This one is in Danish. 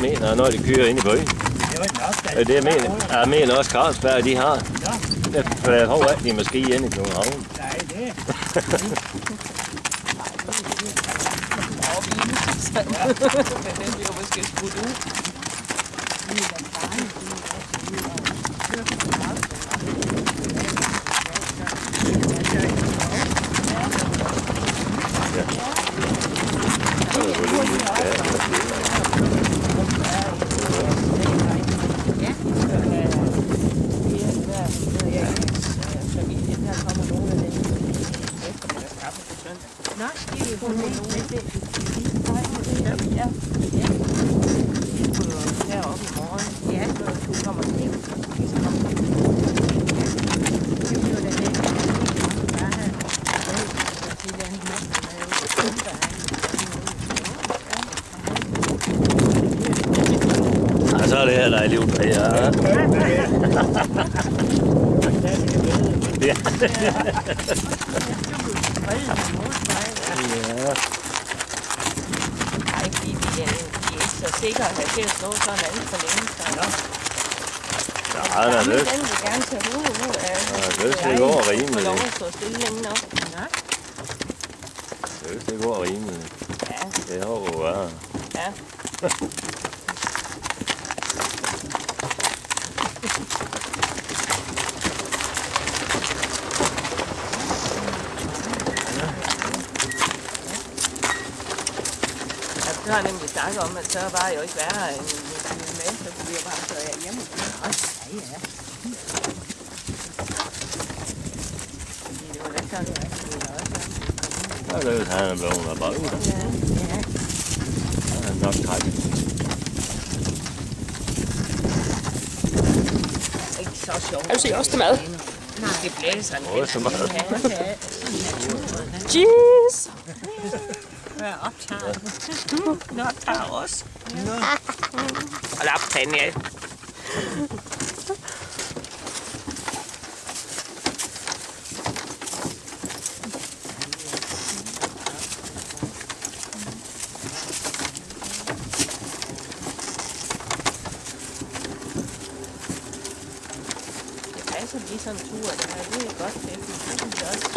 mener, når de kører ind i byen. Det jeg mener også Carlsberg, de har. For jeg tror ikke, de måske inde i København. Nej, det. Den bliver måske skudt ud. Heroppe i morgen. Ja, når du kommer hjem. Så er det her dejligt ud. Ja. Ja. Ej, de er ikke så sikre at have til at stå sådan alt for længe. Ja, den er løs. Den vil gerne tage hovedet ud af. Ja, løs, det går rimeligt. Få lov at stå stille længe nok. Løs, det går rimeligt. Ja. Det håber jeg. Ja. Jeg har nemlig snakket om, at så var jeg jo ikke værre end med, så kunne jeg bare tage hjemme. Ja. Det var da sådan, at det var også. Ja, det er han er blevet af bagen. Ja. Han er nok træt. Ikke så sjovt. Er du se også til mad? Nej, det blæser en Åh, så meget. Cheese! Jeg optager. Nå, optager os. Hold op, Tanja. Det passer lige sådan en tur, det er godt til. Det synes jeg også.